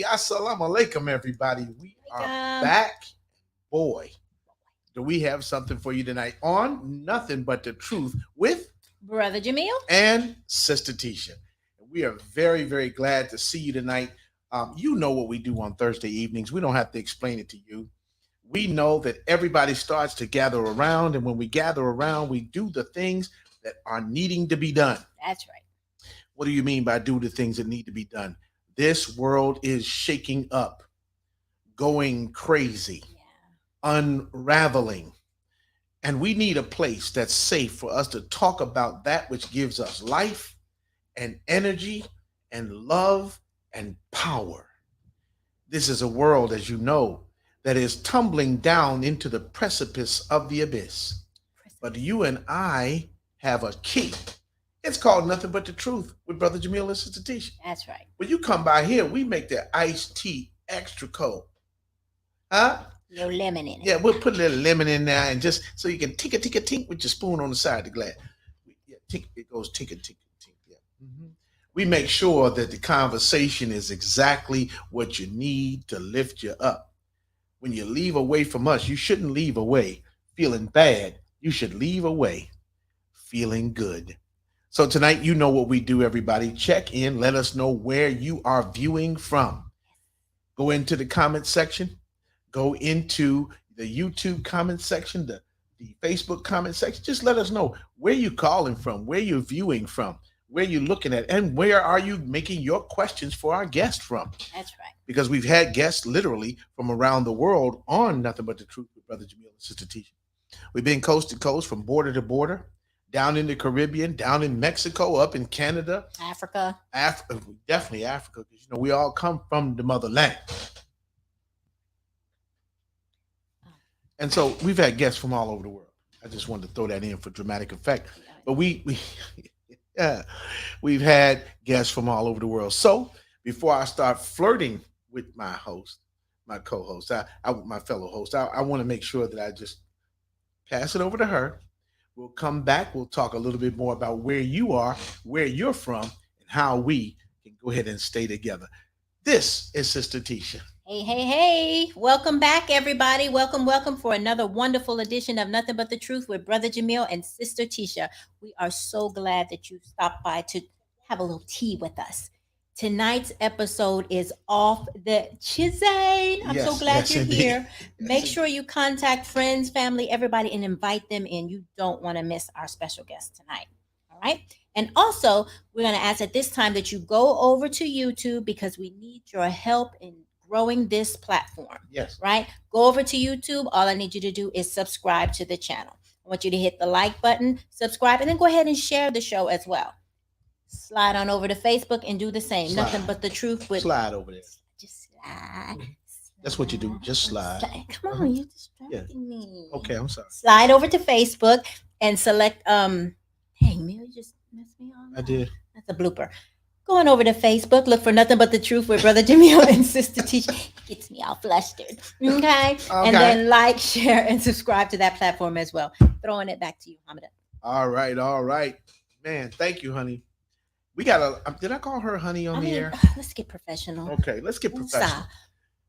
Assalamu alaikum, everybody. We are back. Boy, do we have something for you tonight on Nothing But the Truth with Brother Jamil and Sister Tisha. We are very, very glad to see you tonight. You know what we do on Thursday evenings. We don't have to explain it to you. We know that everybody starts to gather around, and when we gather around, we do the things that are needing to be done. That's right. What do you mean by do the things that need to be done? This world is shaking up, going crazy, unraveling. And we need a place that's safe for us to talk about that which gives us life and energy and love and power. This is a world, as you know, that is tumbling down into the precipice of the abyss. But you and I have a key. It's called Nothing But the Truth with Brother Jamil and Sister Tisha. That's right. When you come by here, we make that iced tea extra cold. Huh? Little lemon in it. Yeah, we'll put a little lemon in there and just so you can tink with your spoon on the side of the glass. Yeah, it goes tink. Yeah. Mm-hmm. We make sure that the conversation is exactly what you need to lift you up. When you leave away from us, you shouldn't leave away feeling bad. You should leave away feeling good. So tonight, you know what we do, everybody. Check in. Let us know where you are viewing from. Go into the comment section. Go into the YouTube comment section, the Facebook comment section. Just let us know where you're calling from, where you're viewing from, where you're looking at, and where are you making your questions for our guest from. That's right. Because we've had guests literally from around the world on Nothing But the Truth with Brother Jamil and Sister Tisha. We've been coast to coast, from border to border. Down in the Caribbean, down in Mexico, up in Canada, Africa, definitely Africa, because we all come from the motherland. And so we've had guests from all over the world. I just wanted to throw that in for dramatic effect. But we've had guests from all over the world. So before I start flirting with my host, my co-host, my fellow host, I want to make sure that I just pass it over to her. We'll come back. We'll talk a little bit more about where you are, where you're from, and how we can go ahead and stay together. This is Sister Tisha. Hey. Welcome back, everybody. Welcome for another wonderful edition of Nothing But the Truth with Brother Jamil and Sister Tisha. We are so glad that you stopped by to have a little tea with us. Tonight's episode is off the chain. I'm so glad you're indeed. here. Make sure you contact friends, family, everybody, and invite them in. You don't want to miss our special guest tonight. All right. And also, we're going to ask at this time that you go over to YouTube because we need your help in growing this platform. Yes. Right. Go over to YouTube. All I need you to do is subscribe to the channel. I want you to hit the like button, subscribe, and then go ahead and share the show as well. Slide on over to Facebook and do the same. Slide. Nothing But the Truth with slide over there. Just slide. That's what you do. Just slide. Come on, you're distracting me. Okay, I'm sorry. Slide over to Facebook and select Dang, Mel, you just messed me on. I did. That's a blooper. Going over to Facebook, look for Nothing But the Truth with Brother Jamil and Sister Tisha. Gets me all flustered. Okay? And then like, share, and subscribe to that platform as well. Throwing it back to you, Hamida. All right. Man, thank you, honey. We got did I call her honey on the air? Let's get professional. Okay, let's get professional.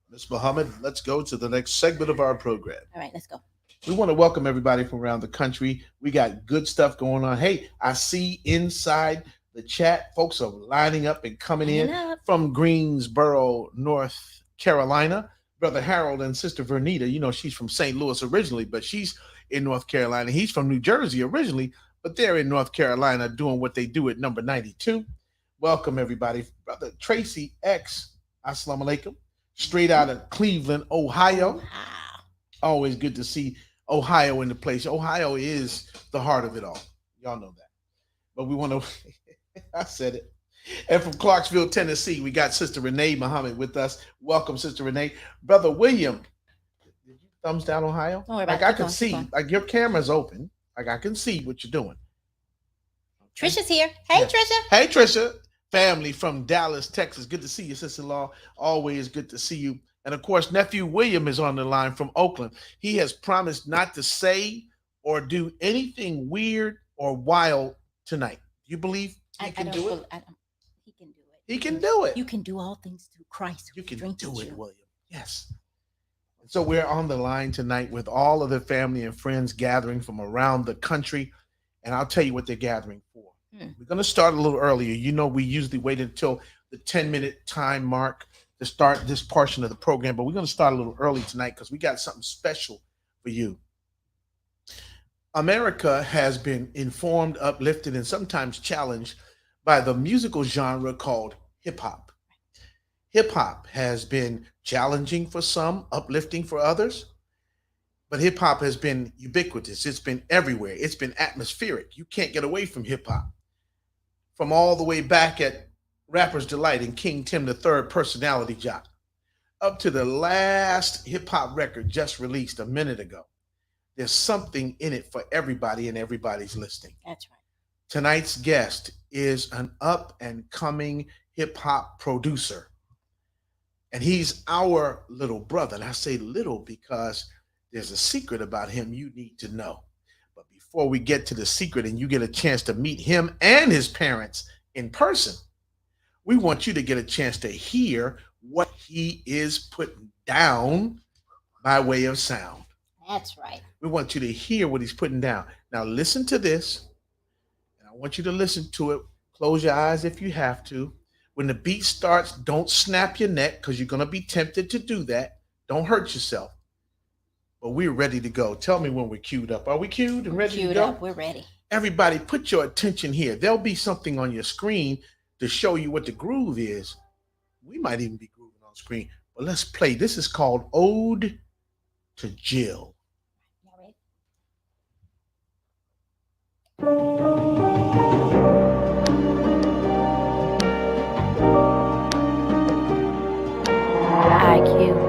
Ms. Muhammad, let's go to the next segment of our program. All right, let's go. We want to welcome everybody from around the country. We got good stuff going on. Hey, I see inside the chat, folks are lining up and coming in from Greensboro, North Carolina. Brother Harold and Sister Vernita, she's from St. Louis originally, but she's in North Carolina. He's from New Jersey originally, but they're in North Carolina doing what they do at number 92. Welcome, everybody. Brother Tracy X, assalamu alaikum, straight out of Cleveland, Ohio. Always good to see Ohio in the place. Ohio is the heart of it all. Y'all know that. But we want to, I said it. And from Clarksville, Tennessee, we got Sister Renee Muhammad with us. Welcome, Sister Renee. Brother William, did you thumbs down Ohio? Don't worry about I could see, like your camera's open. Like I can see what you're doing. Okay? Trisha's here. Hey, Yeah. Trisha. Hey, Trisha. Family from Dallas, Texas. Good to see you, sister-in-law. Always good to see you. And of course, nephew William is on the line from Oakland. He has promised not to say or do anything weird or wild tonight. Do you believe he can do it? He can do it. He can do it. You can do all things through Christ. You can strengthens do it, you. William. Yes. So we're on the line tonight with all of the family and friends gathering from around the country. And I'll tell you what they're gathering for. We're going to start a little earlier. You know, we usually wait until the 10-minute time mark to start this portion of the program, but we're going to start a little early tonight because we got something special for you. America has been informed, uplifted, and sometimes challenged by the musical genre called hip hop. Hip hop has been challenging for some, uplifting for others, but hip hop has been ubiquitous. It's been everywhere. It's been atmospheric. You can't get away from hip hop. From all the way back at Rapper's Delight and King Tim III Personality Jock, up to the last hip hop record just released a minute ago. There's something in it for everybody, and everybody's listening. That's right. Tonight's guest is an up and coming hip hop producer. And he's our little brother. And I say little because there's a secret about him you need to know. But before we get to the secret and you get a chance to meet him and his parents in person, we want you to get a chance to hear what he is putting down by way of sound. That's right. We want you to hear what he's putting down. Now listen to this. And I want you to listen to it. Close your eyes if you have to. When the beat starts, don't snap your neck because you're going to be tempted to do that. Don't hurt yourself. But we're ready to go. Tell me when we're queued up. Are we queued and ready to go? Up. We're ready. Everybody, put your attention here. There'll be something on your screen to show you what the groove is. We might even be grooving on screen. But let's play. This is called Ode to Jill. IQ.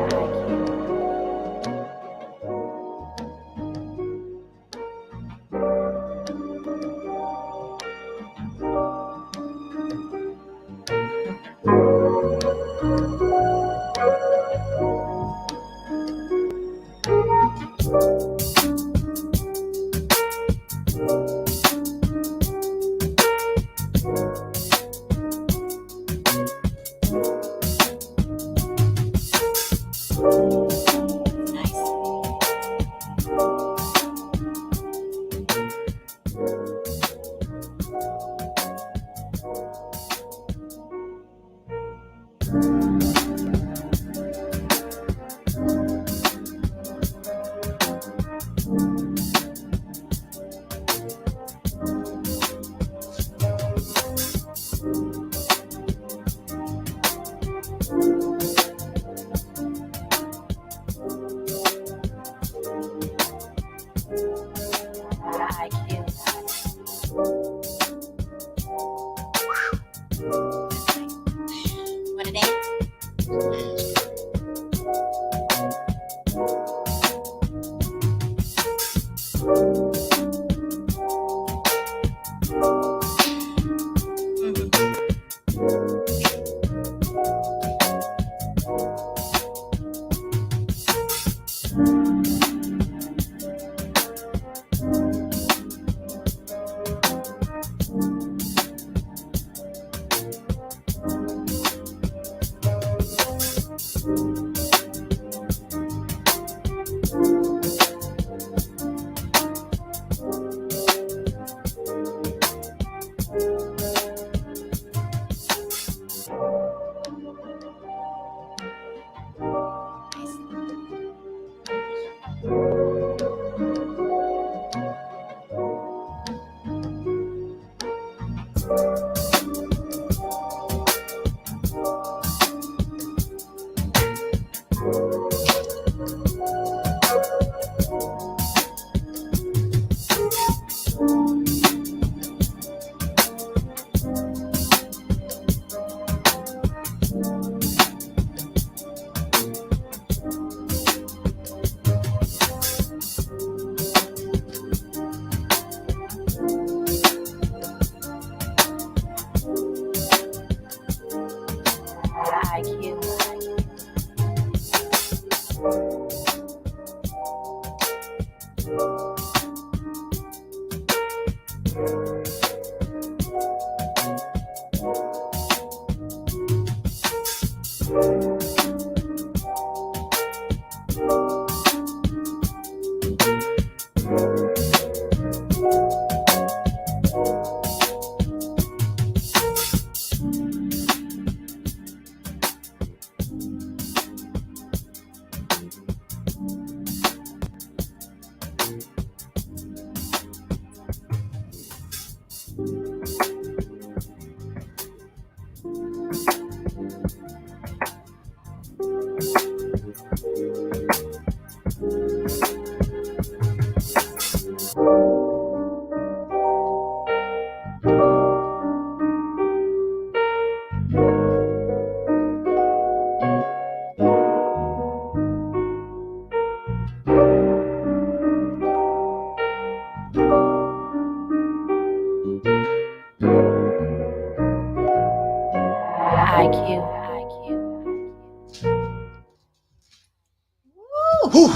Whew.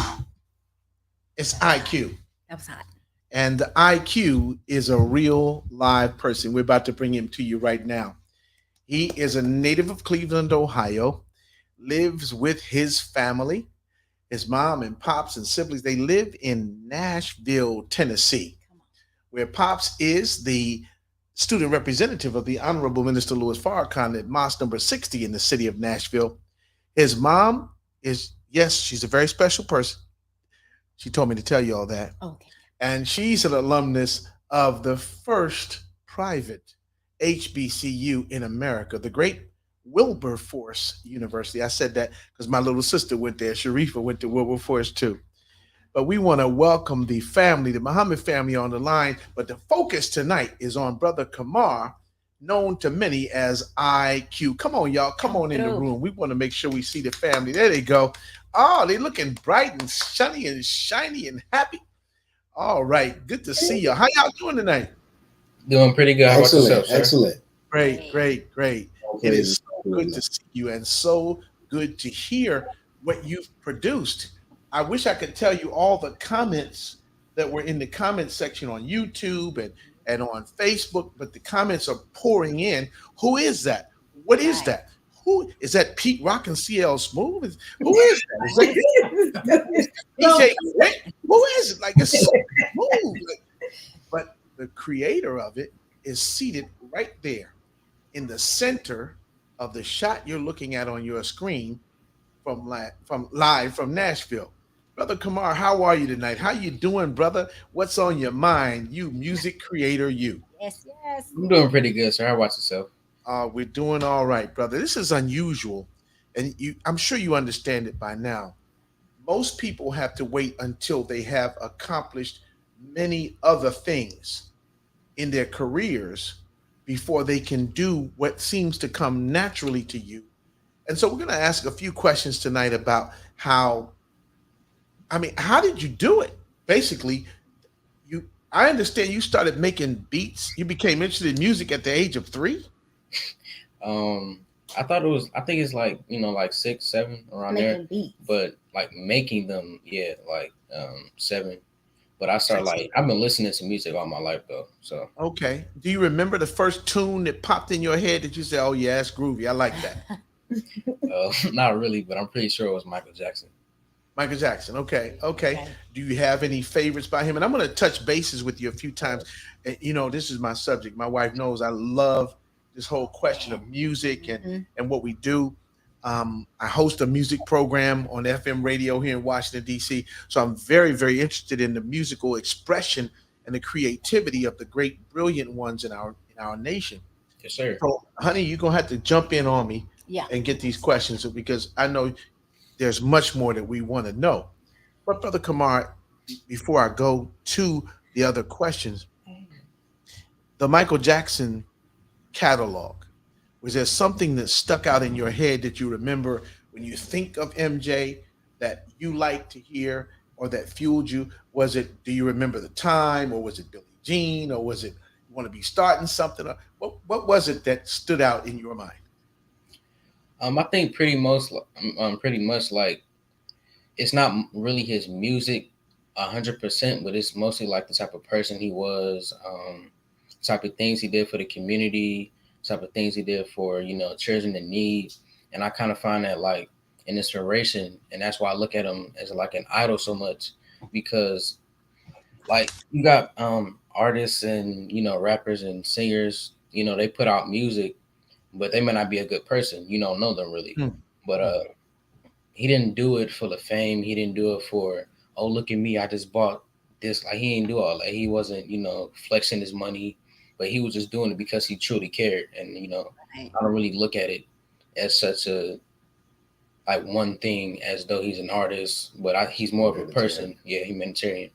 It's IQ. That was hot. And the IQ is a real live person. We're about to bring him to you right now. He is a native of Cleveland, Ohio, lives with his family, his mom and pops and siblings. They live in Nashville, Tennessee, where Pops is the student representative of the Honorable Minister Louis Farrakhan at Mosque number 60 in the city of Nashville. His mom is, yes, she's a very special person. She told me to tell you all that. Okay. And she's an alumnus of the first private HBCU in America, the great Wilberforce University. I said that because my little sister went there. Sharifa went to Wilberforce too. But we want to welcome the family, the Muhammad family on the line. But the focus tonight is on Brother Kamar, known to many as IQ. Come on, y'all. Come on in the room. We want to make sure we see the family. There they go. Oh, they're looking bright and sunny and shiny and happy. All right. Good to see you. How y'all doing tonight? Doing pretty good. How about yourself, sir? Excellent. Great. It is so good to see you and so good to hear what you've produced. I wish I could tell you all the comments that were in the comment section on YouTube and on Facebook, but the comments are pouring in. Who is that? What is that? Who is that? Pete Rock and CL Smooth? Who is that? DJ Quick? Who is it? Like, it's so smooth. But the creator of it is seated right there in the center of the shot you're looking at on your screen from live from Nashville. Brother Kamar, how are you tonight? How you doing, brother? What's on your mind? You music creator, you. Yes. I'm doing pretty good, sir. How about yourself? We're doing all right, brother. This is unusual, and I'm sure you understand it by now. Most people have to wait until they have accomplished many other things in their careers before they can do what seems to come naturally to you. And so we're going to ask a few questions tonight about how did you do it? Basically, I understand you started making beats. You became interested in music at the age of 3. I think it's like, like 6, 7 around Making there. beats. But like making them, 7. But I started I've been listening to music all my life though. So okay. Do you remember the first tune that popped in your head that you said, "Oh yeah, that's groovy. I like that." not really, but I'm pretty sure it was Michael Jackson. Michael Jackson. Okay. Do you have any favorites by him? And I'm going to touch bases with you a few times. This is my subject. My wife knows I love this whole question of music and what we do. I host a music program on FM radio here in Washington, D.C. So I'm very, very interested in the musical expression and the creativity of the great, brilliant ones in our nation. Yes, sir. So, honey, you're going to have to jump in on me and get these questions because I know there's much more that we want to know. But Brother Kamar, before I go to the other questions, the Michael Jackson catalog, was there something that stuck out in your head that you remember when you think of MJ that you like to hear or that fueled you? Do you remember the time, or was it Billie Jean, or was it you want to be starting something? What was it that stood out in your mind? I think pretty much like it's not really his music 100%, but it's mostly like the type of person he was, type of things he did for the community, type of things he did for, children in need. And I kind of find that like an inspiration. And that's why I look at him as like an idol so much, because like you got artists and, rappers and singers, they put out music, but they may not be a good person. You don't know them really. But he didn't do it for the fame. He didn't do it for, oh, look at me, I just bought this. Like, he didn't do all that. He wasn't, flexing his money, but he was just doing it because he truly cared. And, I don't really look at it as such a, like, one thing as though he's an artist, but he's more of a person. Yeah, humanitarian.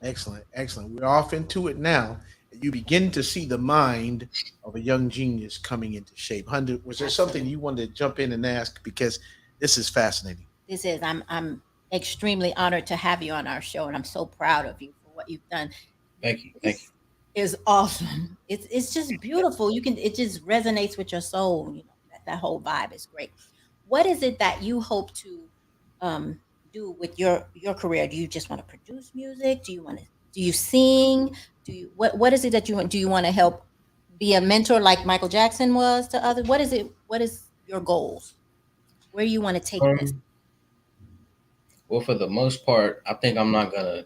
Excellent. We're off into it now. You begin to see the mind of a young genius coming into shape. Hunter, was there something you wanted to jump in and ask? Because this is fascinating. This is. I'm extremely honored to have you on our show, and I'm so proud of you for what you've done. Thank you. Is awesome. It's just beautiful. It just resonates with your soul. that whole vibe is great. What is it that you hope to do with your career? Do you just want to produce music? Do you sing? What is it that you want? Do you want to help be a mentor like Michael Jackson was to others? What is your goals? Where you want to take this? Well, for the most part, I think I'm not gonna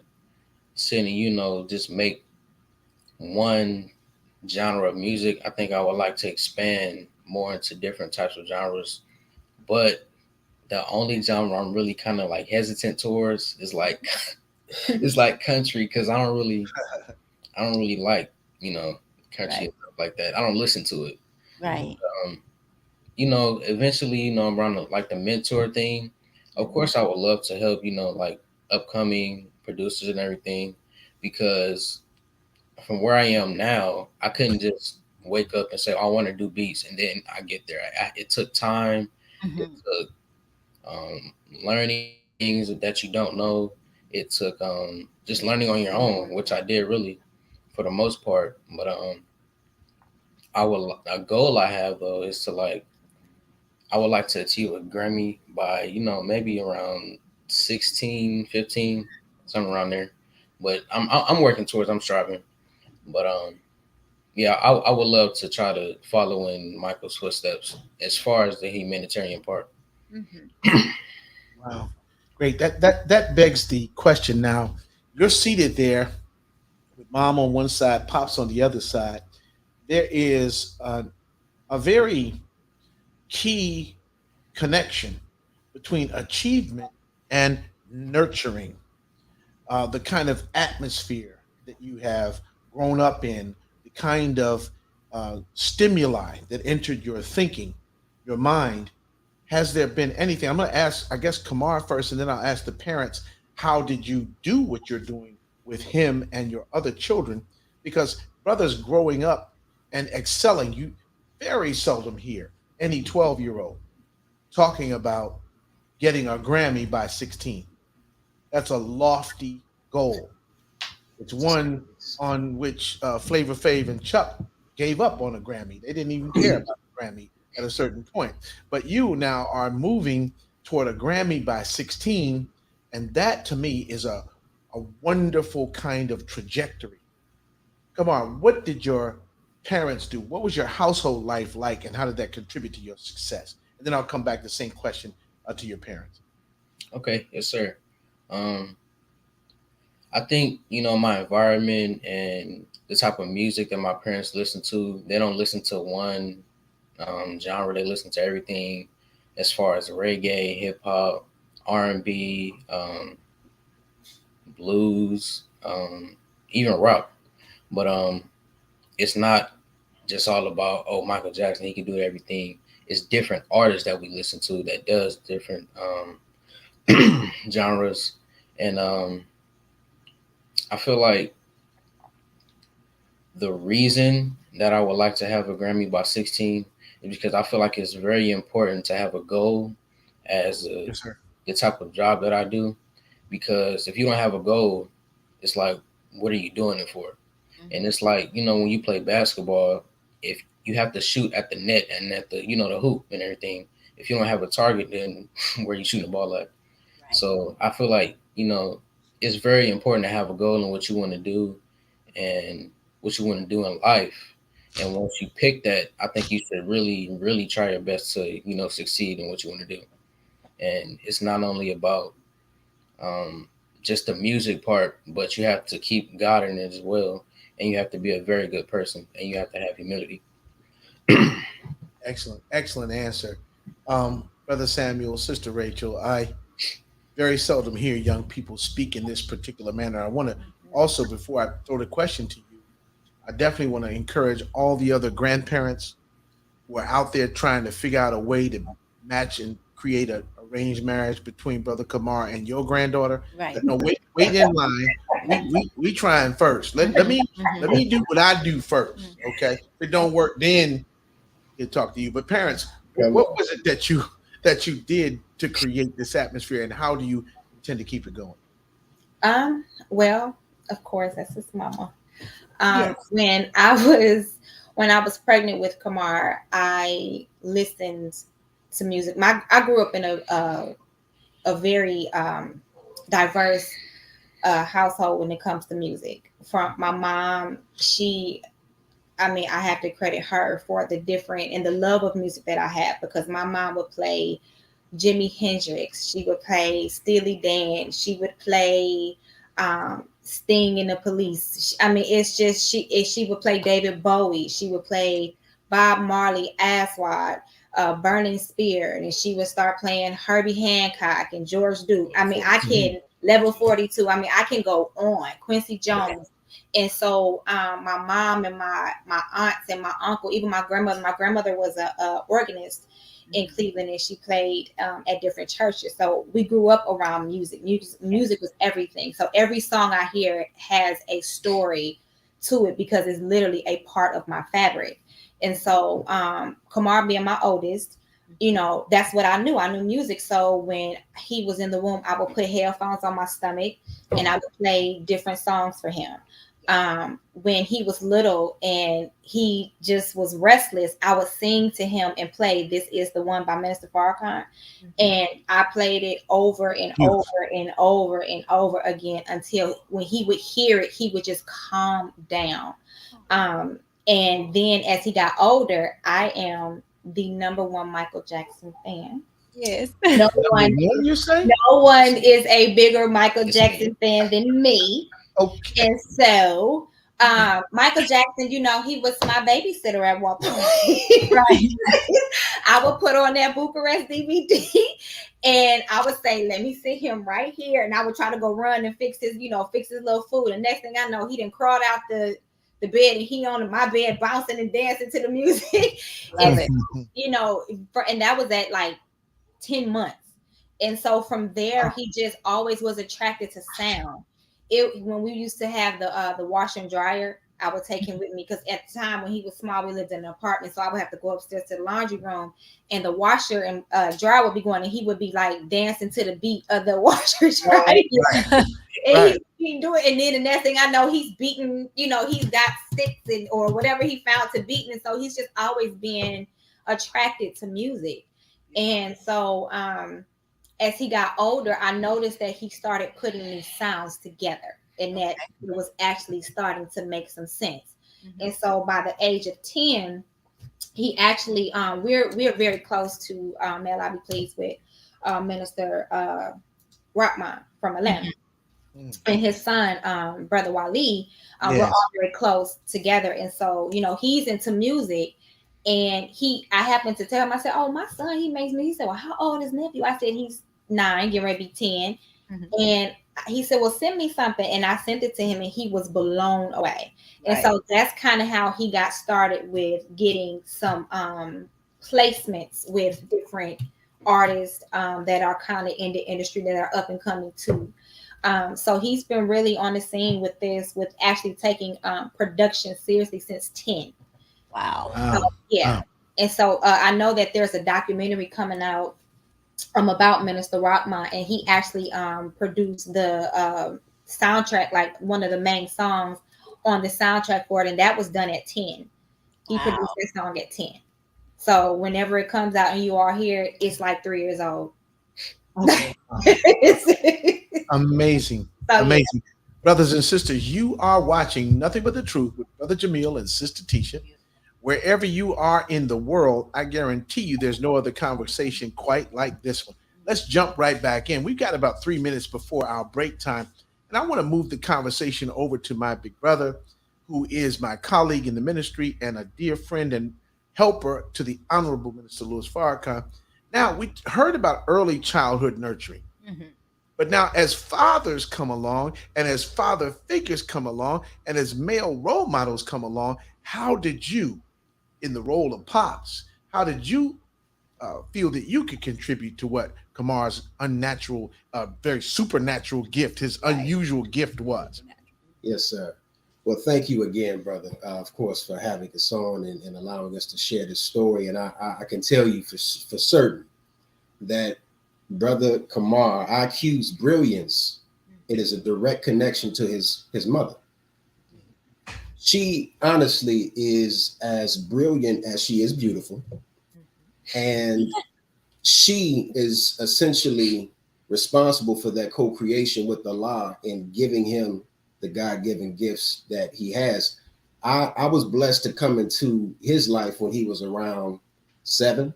sit and just make one genre of music. I think I would like to expand more into different types of genres. But the only genre I'm really kind of like hesitant towards is like it's like country, because I don't really like country Right. and stuff like that. I don't listen to it. Right. Um, eventually, around like the mentor thing. Of course, I would love to help, like upcoming producers and everything, because from where I am now, I couldn't just wake up and say, oh, I want to do beats, and then I get there. It took time. It Mhm. took learning things that you don't know. It took just learning on your own, which I did really for the most part. But a goal I have though is to like I would like to achieve a Grammy by maybe around 16, 15, something around there. But I'm working towards. I'm striving. But yeah, I would love to try to follow in Michael's footsteps as far as the humanitarian part. Mhm. Wow, great. That begs the question. Now you're seated there with mom on one side, pops on the other side. There is a very key connection between achievement and nurturing. The kind of atmosphere that you have grown up in, the kind of stimuli that entered your thinking, your mind. Has there been anything? I'm going to ask, I guess, Kamar first, and then I'll ask the parents, how did you do what you're doing with him and your other children? Because brothers growing up and excelling, you very seldom hear any 12-year-old talking about getting a Grammy by 16. That's a lofty goal. It's one on which Flavor Flav and Chuck gave up on a Grammy. They didn't even care about the Grammy at a certain point. But you now are moving toward a Grammy by 16, and that to me is a wonderful kind of trajectory. Come on, what did your parents do? What was your household life like, and how did that contribute to your success? And then I'll come back to the same question to your parents. Okay, yes, sir. Um, I think my environment and the type of music that my parents listen to. They don't listen to one genre. They listen to everything, as far as reggae, hip hop, R&B, blues, even rock. But it's not just all about Michael Jackson. He can do everything. It's different artists that we listen to that does different genres, and I feel like the reason that I would like to have a Grammy by 16 is because I feel like it's very important to have a goal as Yes, sir. the type of job that I do. Because if you don't have a goal, it's like, what are you doing it for? And Mhm. it's like, when you play basketball, if you have to shoot at the net and at the hoop and everything, if you don't have a target, then where you shooting the ball at? Right. So I feel like, it's very important to have a goal in what you want to do and what you want to do in life. And once you pick that, I think you should really, really try your best to, succeed in what you want to do. And it's not only about um, just the music part, but you have to keep God in it as well. And you have to be a very good person, and you have to have humility. Excellent, excellent answer. Brother Samuel, Sister Rachel, I very seldom hear young people speak in this particular manner. I want to also, before I throw the question to you, I definitely want to encourage all the other grandparents who are out there trying to figure out a way to match and create a arranged marriage between Brother Kamar and your granddaughter. Right. No, wait in line. We trying first. Let me do what I do first. Okay. If it don't work, then he'll talk to you. But parents, Come what on. was it that you did to create this atmosphere, and how do you intend to keep it going? Well, of course, that's his mama. Yes. When I was when I was pregnant with Kamar, I listened to music. I grew up in a very diverse household when it comes to music. From my mom, I have to credit her for the different and the love of music that I have, because my mom would play Jimi Hendrix, she would play Steely Dan, she would play Sting and the Police. It's just she would play David Bowie, she would play Bob Marley, Aswad, Burning Spear, and she would start playing Herbie Hancock and George Duke. I can Level 42. I can go on. Quincy Jones. And so my mom and my aunts and my uncle, even my grandmother was a organist in Cleveland, and she played at different churches. So we grew up around music. Music was everything. So every song I hear has a story to it, because it's literally a part of my fabric. And so Kamar being my oldest, that's what I knew. I knew music. So when he was in the womb, I would put headphones on my stomach and I would play different songs for him. When he was little and he just was restless, I would sing to him and play This Is the One by Minister Farrakhan. And I played it over and over and over and over again until when he would hear it, he would just calm down. And then as he got older, I am the number one Michael Jackson fan. Yes. No one is a bigger Michael Jackson fan than me. Okay. And so Michael Jackson, he was my babysitter at one point. Right. I would put on that Bucharest DVD and I would say, let me sit him right here. And I would try to go run and fix his little food. And next thing I know, he done crawled out the bed and he on my bed bouncing and dancing to the music. And, and that was at like 10 months. And so from there, he just always was attracted to sound. When we used to have the washer and dryer, I would take him with me, because at the time when he was small, we lived in an apartment, so I would have to go upstairs to the laundry room, and the washer and dryer would be going, and he would be like dancing to the beat of the washer dryer. Right. And he do it, and then the next thing I know, he's beating. He's got sticks or whatever he found to beat, and so he's just always been attracted to music, and so as he got older, I noticed that he started putting these sounds together and that it was actually starting to make some sense. And so by the age of 10, he actually, we're very close to, may Allah be pleased with, Minister Rahman from Atlanta. And his son, Brother Wali, we're all very close together. And so, he's into music. And I happened to tell him, I said, oh, my son, he makes me. He said, well, how old is nephew? I said, he's 9, getting ready to be 10. And he said, well, send me something. And I sent it to him and he was blown away. And so that's kind of how he got started with getting some placements with different artists that are kind of in the industry that are up and coming too. So he's been really on the scene with this, with actually taking production seriously since 10. Wow. So, yeah. Wow. And so I know that there's a documentary coming out about Minister Rahman, and he actually produced the soundtrack, like one of the main songs on the soundtrack for it, and that was done at 10. He produced that song at 10. So whenever it comes out and you are here, it's like 3 years old. Okay. Amazing. So, amazing. Yeah. Brothers and sisters, you are watching Nothing But the Truth with Brother Jamil and Sister Tisha. Wherever you are in the world, I guarantee you there's no other conversation quite like this one. Let's jump right back in. We've got about 3 minutes before our break time. And I want to move the conversation over to my big brother, who is my colleague in the ministry and a dear friend and helper to the Honorable Minister Louis Farrakhan. Now, we heard about early childhood nurturing. But now as fathers come along and as father figures come along and as male role models come along, how did you, in the role of pops, how did you feel that you could contribute to what Kamar's unnatural, very supernatural gift, his unusual gift was? Yes, sir. Well, thank you again, brother, of course, for having us on and allowing us to share this story. And I can tell you for certain that Brother Kamar, IQ's brilliance, it is a direct connection to his mother. she honestly is as brilliant as she is beautiful. And she is essentially responsible for that co-creation with Allah and giving him the God-given gifts that he has. I was blessed to come into his life when he was around 7,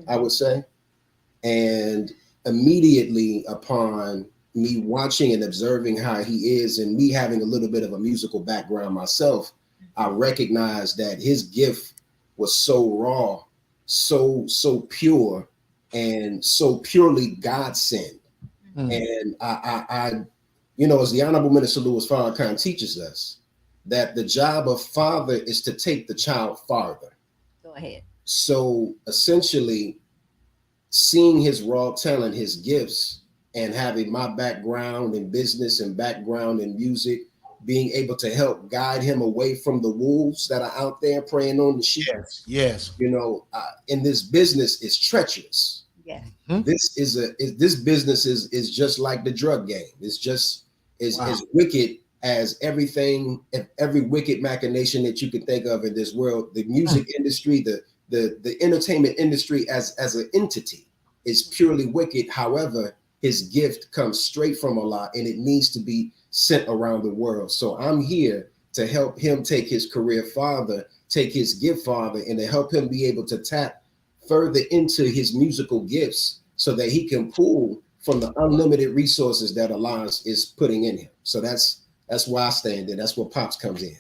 I would say. And immediately upon me watching and observing how he is, and me having a little bit of a musical background myself, I recognized that his gift was so raw, so pure, and so purely God sent. And I, as the Honorable Minister Louis Farrakhan teaches us, that the job of father is to take the child farther. Go ahead. So essentially, seeing his raw talent, his gifts, and having my background in business and background in music, being able to help guide him away from the wolves that are out there preying on the sheep. Yes. In this business is treacherous. Yeah. This business is just like the drug game. It's just as wicked as everything, every wicked machination that you can think of in this world. The music industry, the entertainment industry as an entity is purely wicked. However, his gift comes straight from Allah, and it needs to be sent around the world. So I'm here to help him take his career farther, take his gift farther, and to help him be able to tap further into his musical gifts so that he can pull from the unlimited resources that Allah is putting in him. So that's why I stand there. That's where Pops comes in.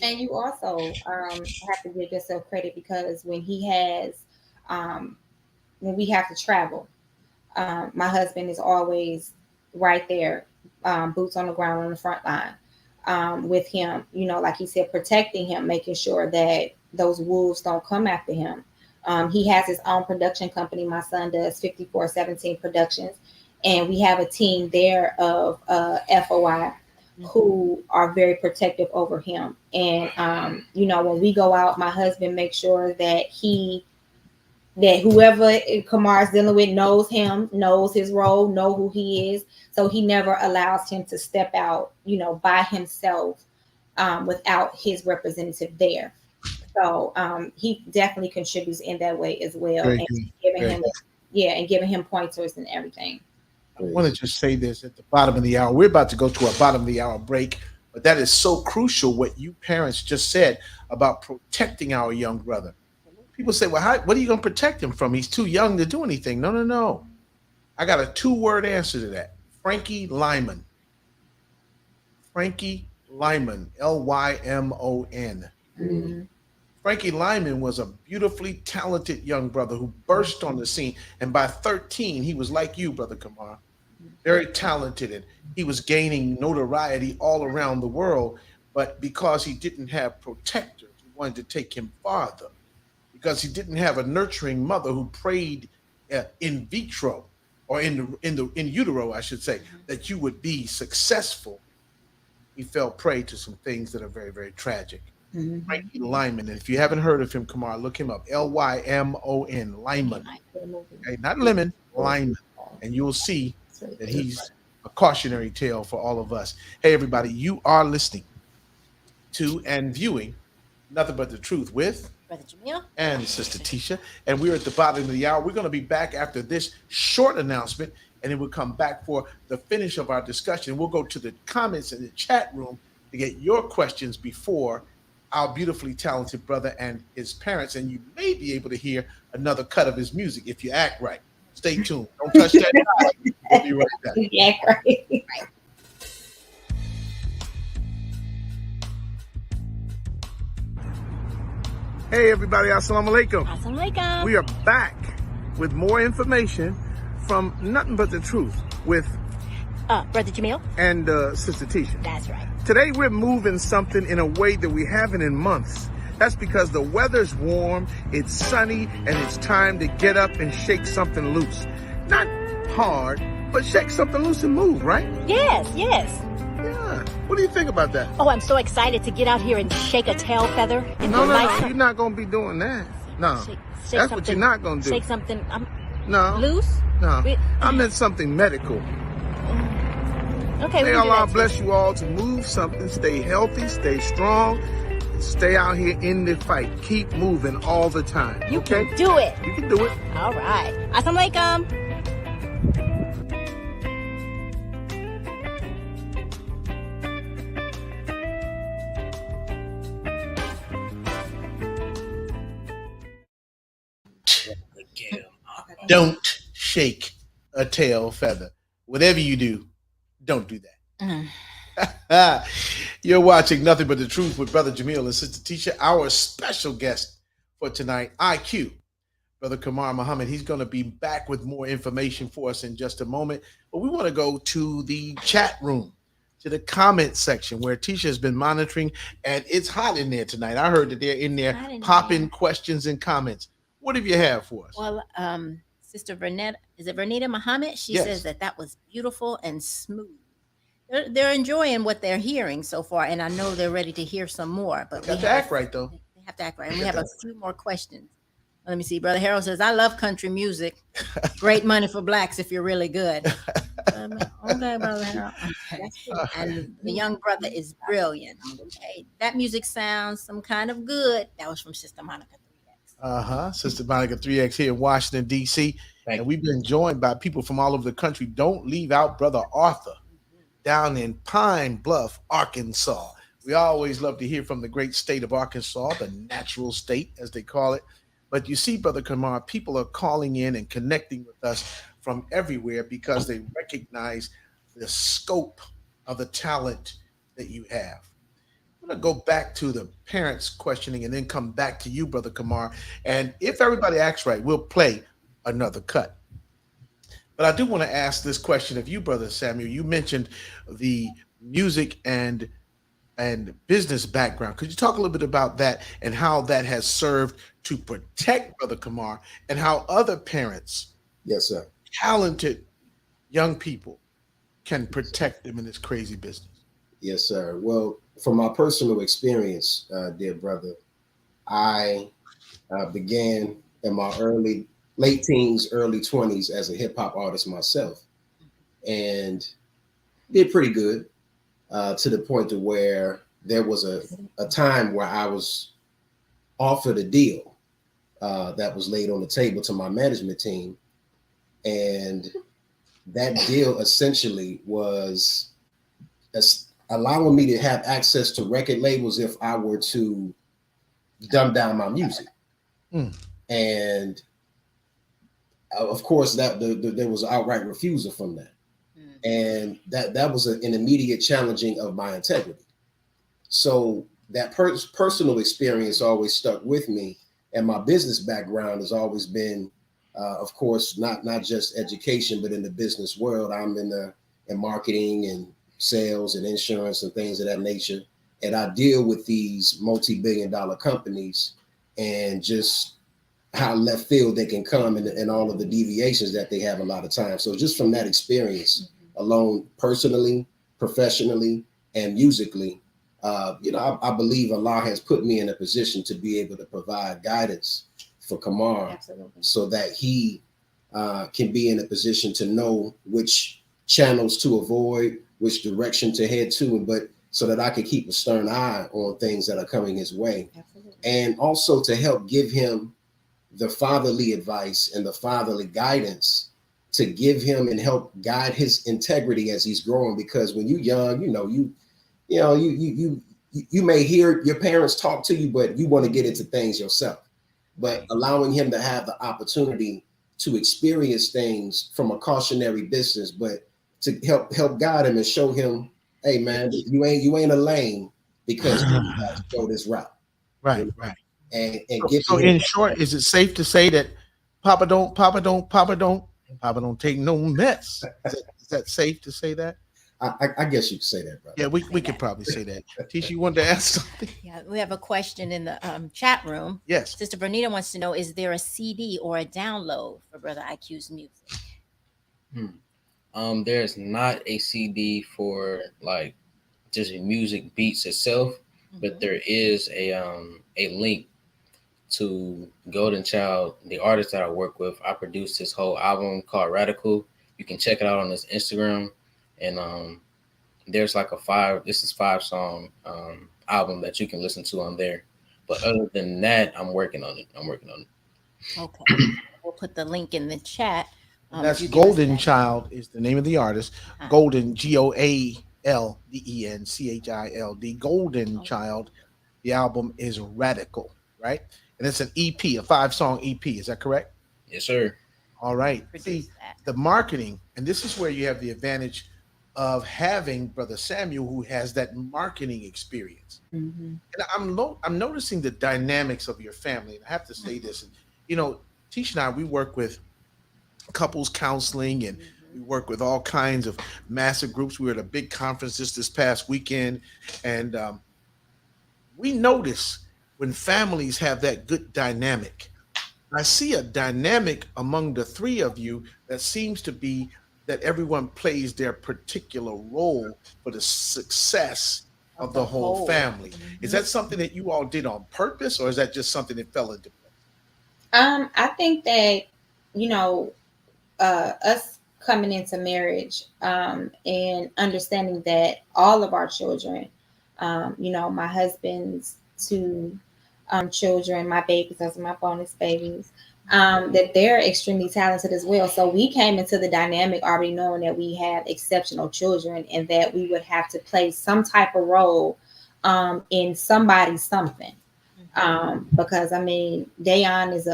And you also have to give yourself credit, because when he has, when we have to travel, my husband is always right there, boots on the ground on the front line with him, like he said, protecting him, making sure that those wolves don't come after him. He has his own production company. My son does 5417 Productions, and we have a team there of FOI who are very protective over him. And, when we go out, my husband makes sure that whoever Kamar is dealing with knows him, knows his role, know who he is. So he never allows him to step out, by himself without his representative there. So he definitely contributes in that way as well. Very and giving him pointers and everything. I want to just say this at the bottom of the hour. We're about to go to a bottom of the hour break, but that is so crucial what you parents just said about protecting our young brother. People say, well, what are you going to protect him from? He's too young to do anything. No. I got a 2-word answer to that. Frankie Lymon. Frankie Lymon, Lymon. Mm-hmm. Frankie Lymon was a beautifully talented young brother who burst on the scene. And by 13, he was like you, Brother Kamar, very talented. And he was gaining notoriety all around the world. But because he didn't have protectors, he wanted to take him farther. Because he didn't have a nurturing mother who prayed in vitro, or in utero, I should say, that you would be successful. He fell prey to some things that are very, very tragic. Mm-hmm. Frankie Lymon, and if you haven't heard of him, Kamar, look him up. Lymon, Lymon. Okay, not lemon, Lymon, and you'll see that he's a cautionary tale for all of us. Hey, everybody, you are listening to and viewing Nothing But the Truth with Brother Jamil and Sister Tisha, and we're at the bottom of the hour. We're going to be back after this short announcement, and then we'll come back for the finish of our discussion. We'll go to the comments in the chat room to get your questions before our beautifully talented brother and his parents, and you may be able to hear another cut of his music if you act right. Stay tuned. Don't touch that dial. We'll be right back. Yeah, right. Hey, everybody. Assalamu alaikum. Assalamu alaikum. We are back with more information from Nothing But the Truth with Brother Jamil and Sister Tisha. That's right. Today we're moving something in a way that we haven't in months. That's because the weather's warm, it's sunny, and it's time to get up and shake something loose. Not hard, but shake something loose and move, right? Yes. Yeah. What do you think about that? Oh, I'm so excited to get out here and shake a tail feather. No, you're not going to be doing that. No, that's what you're not going to do. Shake something No. loose? No, I meant something medical. Okay, May we'll do Allah that bless you all to move something, stay healthy, stay strong, Stay out here in the fight. Keep moving all the time. You Okay? can do it. You can do it. All right. Assalamualaikum. Don't shake a tail feather. Whatever you do, don't do that. You're watching Nothing But the Truth with Brother Jamil and Sister Tisha. Our special guest for tonight, IQ, Brother Kamar Muhammad. He's going to be back with more information for us in just a moment. But we want to go to the chat room, to the comment section where Tisha has been monitoring, and it's hot in there tonight. I heard that they're in there popping questions and comments. What have you have for us? Well, Sister Vernetta, is it Vernita Muhammad? She says that was beautiful and smooth. They're enjoying what they're hearing so far, and I know they're ready to hear some more. But they have to act right, though. They have to act right. And we have a few more questions. Let me see. Brother Harold says, I love country music. Great money for blacks if you're really good. Okay, Brother Harold. Okay. And the young brother is brilliant. Okay. That music sounds some kind of good. That was from Sister Monica 3X. Sister Monica 3X here in Washington, D.C. And we've been joined by people from all over the country. Don't leave out Brother Arthur down in Pine Bluff, Arkansas. We always love to hear from the great state of Arkansas, the natural state, as they call it. But you see, Brother Kamar, people are calling in and connecting with us from everywhere because they recognize the scope of the talent that you have. I'm going to go back to the parents' questioning and then come back to you, Brother Kamar. And if everybody acts right, we'll play another cut. But I do want to ask this question of you, Brother Samuel. You mentioned the music and business background. Could you talk a little bit about that and how that has served to protect Brother Kamar and how other parents, yes, sir, talented young people, can protect them in this crazy business? Yes, sir. Well, from my personal experience, dear brother, I began in my late teens, early 20s as a hip hop artist myself, and did pretty good to the point to where there was a time where I was offered a deal that was laid on the table to my management team. And that deal essentially was allowing me to have access to record labels if I were to dumb down my music. And of course, that there was an outright refusal from that. And that was an immediate challenging of my integrity. So that personal experience always stuck with me. And my business background has always been, of course, not just education, but in the business world. I'm in marketing and sales and insurance and things of that nature. And I deal with these multi-billion-dollar companies and just how left field they can come and all of the deviations that they have a lot of times. So just from that experience alone, personally, professionally, and musically, I believe Allah has put me in a position to be able to provide guidance for Kamar. So that he can be in a position to know which channels to avoid, which direction to head to, but so that I can keep a stern eye on things that are coming his way. And also to help give him the fatherly advice and the fatherly guidance to give him and help guide his integrity as he's growing. Because when you're young, you may hear your parents talk to you, but you want to get into things yourself. But allowing him to have the opportunity to experience things from a cautionary distance, but to help guide him and show him, hey man, you ain't a lame because you have to go this route. Right. And so in short, is it safe to say that Papa don't take no mess? Is that safe to say that? I guess you could say that, brother. Yeah, we could probably say that. Tisha, you wanted to ask something? Yeah, we have a question in the chat room. Yes. Sister Bernita wants to know, is there a CD or a download for Brother IQ's music? There's not a CD for like just music beats itself, but there is a link to Golden Child, the artist that I work with. I produced his whole album called Radical. You can check it out on his Instagram. And there's like a 5 song album that you can listen to on there. But other than that, I'm working on it. Okay. We'll put the link in the chat. That's you give us Golden that. Child is the name of the artist. Golden, GOALDENCHILD. Golden Child. The album is Radical, right? And it's an EP, a 5-song EP. Is that correct? Yes, sir. All right. See, the marketing, and this is where you have the advantage of having Brother Samuel, who has that marketing experience. Mm-hmm. And I'm noticing the dynamics of your family. And I have to say this, and, you know, Tisha and I, we work with couples counseling, and we work with all kinds of massive groups. We were at a big conference this past weekend, and we notice when families have that good dynamic. I see a dynamic among the three of you that seems to be that everyone plays their particular role for the success of the whole family. Is that something that you all did on purpose, or is that just something that fell into place? I think that, you know, us coming into marriage and understanding that all of our children, you know, my husband's two children, my babies, those are my bonus babies, that they're extremely talented as well. So we came into the dynamic already knowing that we have exceptional children and that we would have to play some type of role in somebody's something. Because I mean, Dayon is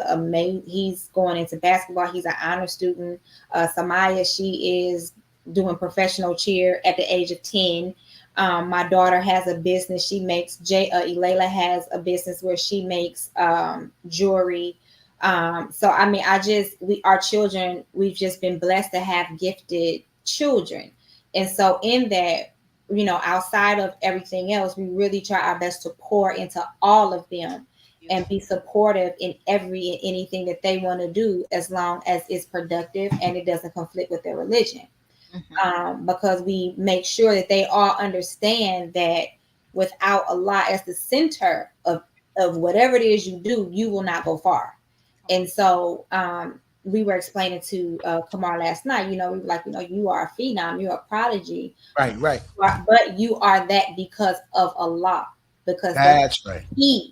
he's going into basketball. He's an honor student. Samaya, she is doing professional cheer at the age of 10. My daughter has a business. She makes Elayla has a business where she makes jewelry. So I mean, our children, we've just been blessed to have gifted children. And so in that, you know, outside of everything else, we really try our best to pour into all of them and be supportive in anything that they want to do, as long as it's productive and it doesn't conflict with their religion. Because we make sure that they all understand that without Allah as the center of whatever it is you do, you will not go far. And so we were explaining to Kamar last night, you know, we were like, you know, you are a phenom, you're a prodigy. Right. But you are that because of Allah. Because that's right.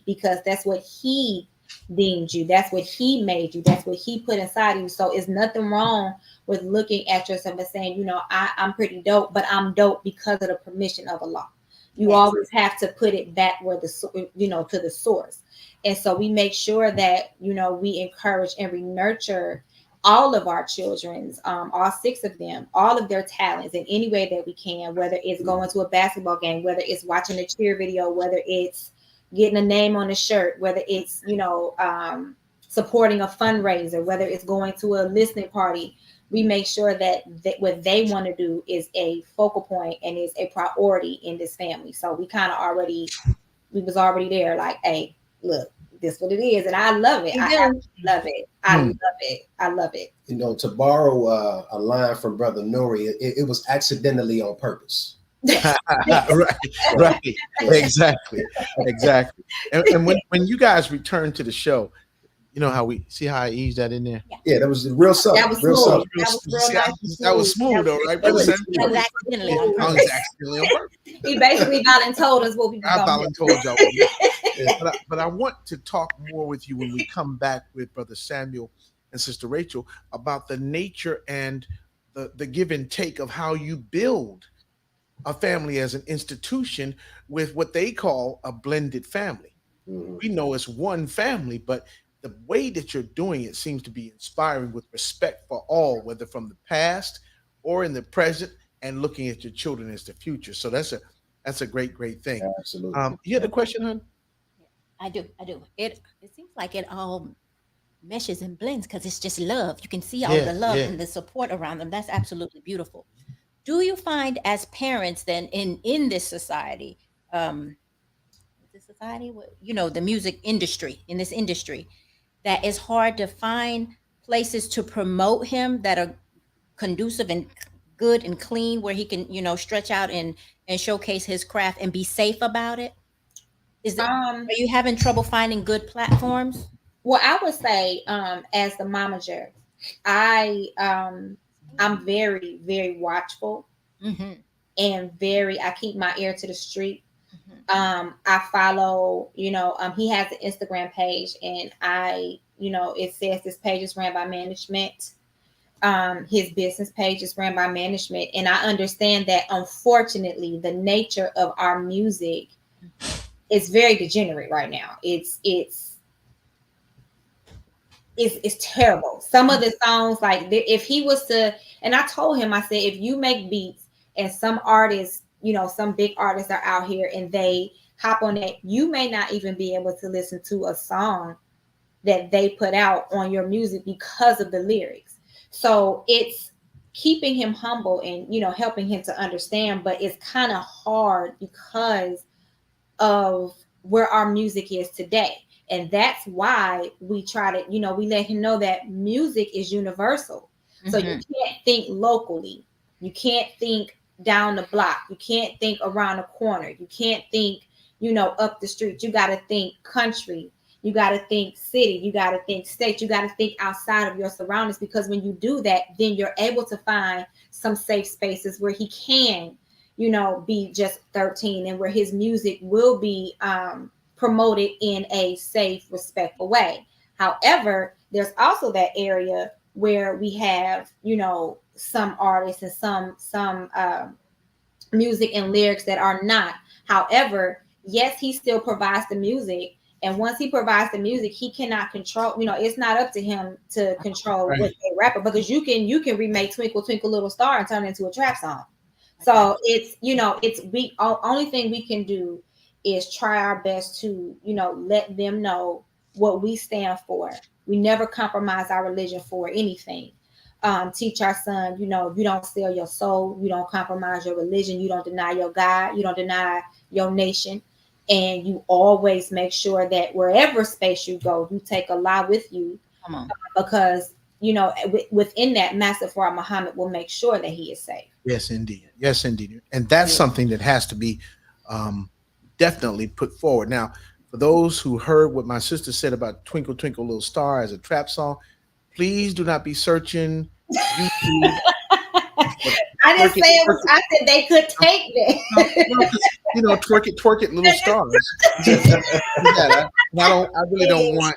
Because that's what He deemed you. That's what He made you. That's what He put inside of you. So it's nothing wrong with looking at yourself and saying, you know, I'm pretty dope, but I'm dope because of the permission of Allah. You always have to put it back where to the source. And so we make sure that, you know, we encourage and we nurture all of our children's, all 6 of them, all of their talents in any way that we can, whether it's going to a basketball game, whether it's watching a cheer video, whether it's getting a name on a shirt, whether it's, you know, supporting a fundraiser, whether it's going to a listening party. We make sure that what they want to do is a focal point and is a priority in this family. So we was already there, like, hey, look, this is what it is, and I love it. I love it. I love it. You know, to borrow a line from Brother Nuri, it was accidentally on purpose. right. Exactly. And when you guys return to the show, you know how we see how I eased that in there. Yeah, that was real subtle. That was smooth. That was smooth, though, right? It was accidentally on purpose. He basically told us what we. I voluntold y'all. But I want to talk more with you when we come back with Brother Samuel and Sister Rachel about the nature and the give and take of how you build a family as an institution with what they call a blended family. We know it's one family, but the way that you're doing it seems to be inspiring, with respect for all, whether from the past or in the present, and looking at your children as the future. So that's a great thing. Absolutely. You had a question, hon? I do. It seems like it all meshes and blends because it's just love. You can see all the love and the support around them. That's absolutely beautiful. Do you find, as parents, then in this society, you know, the music industry, in this industry, that it's hard to find places to promote him that are conducive and good and clean, where he can, you know, stretch out and showcase his craft and be safe about it? Are you having trouble finding good platforms? Well, I would say, as the momager, I'm very, very watchful, and I keep my ear to the street. I follow, he has an Instagram page, and it says this page is ran by management. His business page is ran by management. And I understand that, unfortunately, the nature of our music is very degenerate right now. It's terrible. Some of the songs, like, if he was to, and I told him, I said, if you make beats and some artists, some big artists are out here and they hop on it, you may not even be able to listen to a song that they put out on your music because of the lyrics. So it's keeping him humble and, helping him to understand, but it's kind of hard because of where our music is today. And that's why we try to, we let him know that music is universal. So you can't think locally. You can't think down the block. You can't think around the corner. You can't think, up the street. You got to think country. You got to think city. You got to think state. You got to think outside of your surroundings, because when you do that, then you're able to find some safe spaces where he can, be just 13, and where his music will be promoted in a safe, respectful way. However, there's also that area where we have, some artists and some music and lyrics that are not. However, yes, he still provides the music. And once he provides the music, he cannot control, it's not up to him to control what they rapper, because you can remake Twinkle Twinkle Little Star and turn it into a trap song. So it's, only thing we can do is try our best to, let them know what we stand for. We never compromise our religion for anything. Teach our son, you don't sell your soul. You don't compromise your religion. You don't deny your God. You don't deny your nation. And you always make sure that wherever space you go, you take Allah with you. Come on. Because, within that, Master Farad Muhammad will make sure that he is safe. Yes, indeed. Yes, indeed. And that's something that has to be definitely put forward. Now, for those who heard what my sister said about Twinkle Twinkle Little Star as a trap song, please do not be searching YouTube. I didn't say it was. I said they could take it. Twerk it, little stars. I really don't want,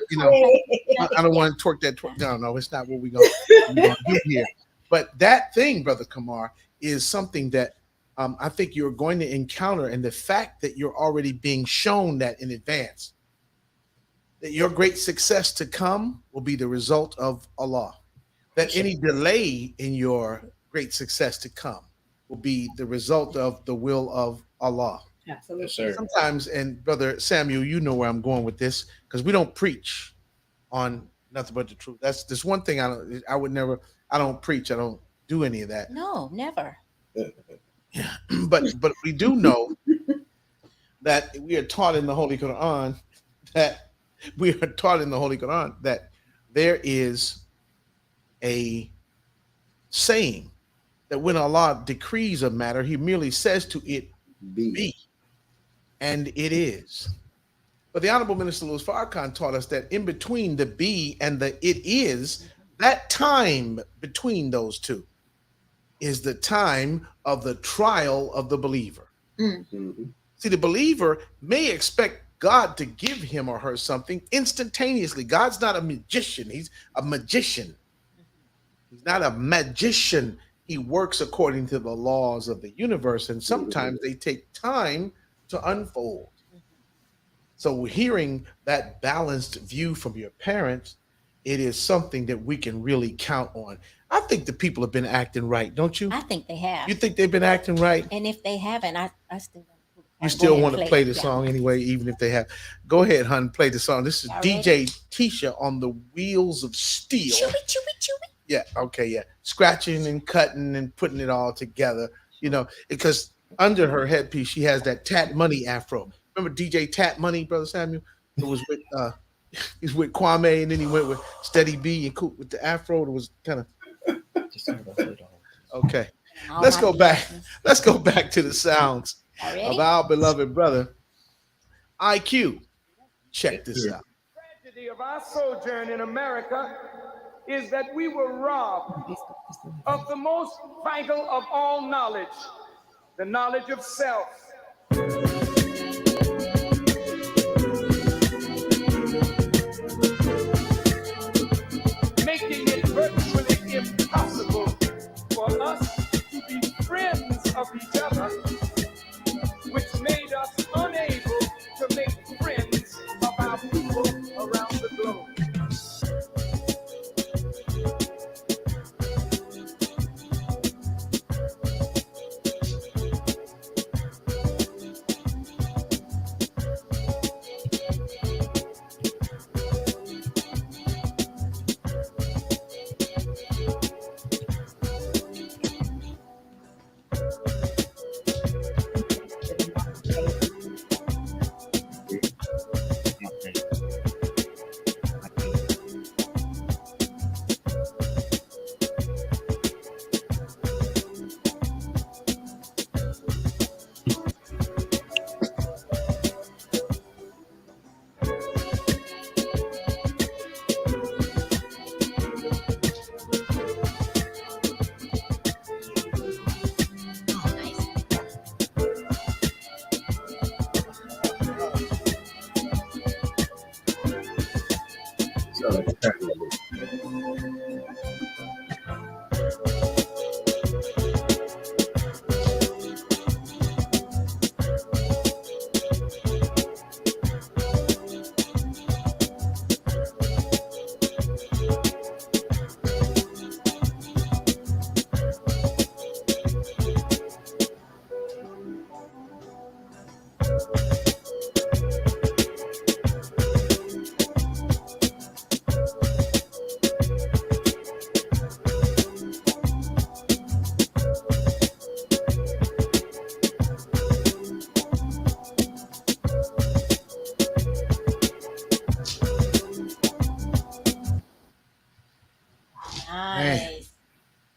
I don't want to twerk that. No, it's not what we're gonna do here. But that thing, Brother Kamar, is something that I think you're going to encounter, and the fact that you're already being shown that in advance, that your great success to come will be the result of Allah. That any delay in your great success to come will be the result of the will of Allah. Absolutely. Yes, sir. Sometimes, and Brother Samuel, you know where I'm going with this, because we don't preach on nothing but the truth. That's one thing I would never. I don't preach. I don't do any of that. No, never. Yeah, but we do know that we are taught in the Holy Quran that there is a saying that when Allah decrees a matter, He merely says to it, "Be," and it is. But the Honorable Minister Louis Farrakhan taught us that in between the "be" and the "it is," that time between those two is the time of the trial of the believer. Mm-hmm. See, the believer may expect God to give him or her something instantaneously. God's not a magician. He's a magician. He's not a magician. He works according to the laws of the universe, and sometimes they take time to unfold. So hearing that balanced view from your parents, it is something that we can really count on. I think the people have been acting right, don't you? I think they have. You think they've been acting right? And if they haven't, I still. You still want to play the song anyway, even if they have. Go ahead, hun, play the song. This is DJ Tisha on the Wheels of Steel. Chewy, chewy, chewy. Yeah, okay, yeah. Scratching and cutting and putting it all together, because under her headpiece, she has that Tat Money afro. Remember DJ Tat Money, Brother Samuel? It was with he's with Kwame, and then he went with Steady B and Coop with the afro. It was kind of okay. Let's go back. Let's go back to the sounds of our beloved brother IQ. Check this out. The tragedy of our sojourn in America is that we were robbed of the most vital of all knowledge, the knowledge of self.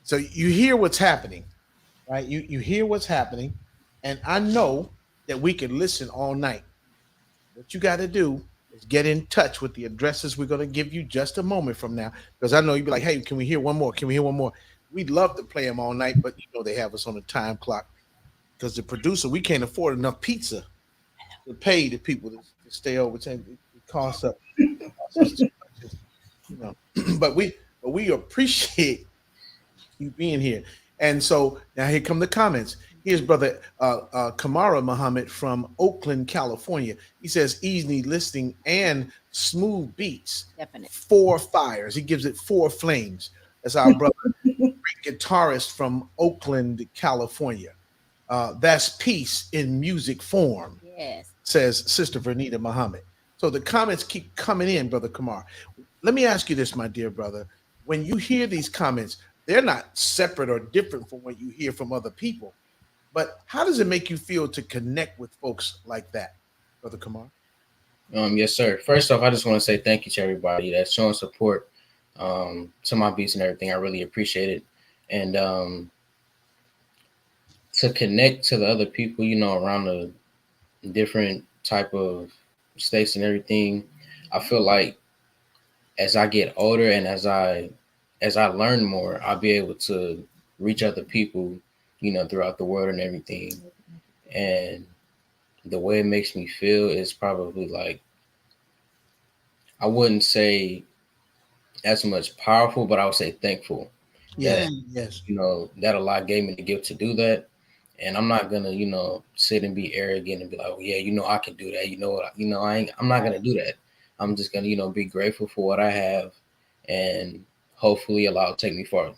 So you hear what's happening, right? You hear what's happening, and I know that we can listen all night. What you got to do is get in touch with the addresses we're going to give you just a moment from now, because I know you'd be like, "Hey, can we hear one more? Can we hear one more?" We'd love to play them all night, but they have us on a time clock because the producer, we can't afford enough pizza to pay the people to stay over. It costs us, too much, but we appreciate you being here. And so now here come the comments. Here's brother Kamara Muhammad from Oakland, California. He says easy listening and smooth beats. Definitely. 4 fires. He gives it 4 flames. That's our brother, great guitarist from Oakland, California. That's peace in music form. Yes. Says Sister Vernita Muhammad. So the comments keep coming in, Brother Kamar. Let me ask you this, my dear brother. When you hear these comments, they're not separate or different from what you hear from other people. But how does it make you feel to connect with folks like that, Brother Kamar? Yes, sir. First off, I just want to say thank you to everybody that's showing support to my beats and everything. I really appreciate it. And to connect to the other people, around the different type of states and everything, I feel like as I get older and as I learn more, I'll be able to reach other people, throughout the world and everything. And the way it makes me feel is probably like, I wouldn't say as much powerful, but I would say thankful. Yes, that, that Allah gave me the gift to do that. And I'm not gonna, sit and be arrogant and be like, oh, yeah, I can do that. I'm not gonna do that. I'm just gonna, be grateful for what I have, and hopefully Allah will take me far.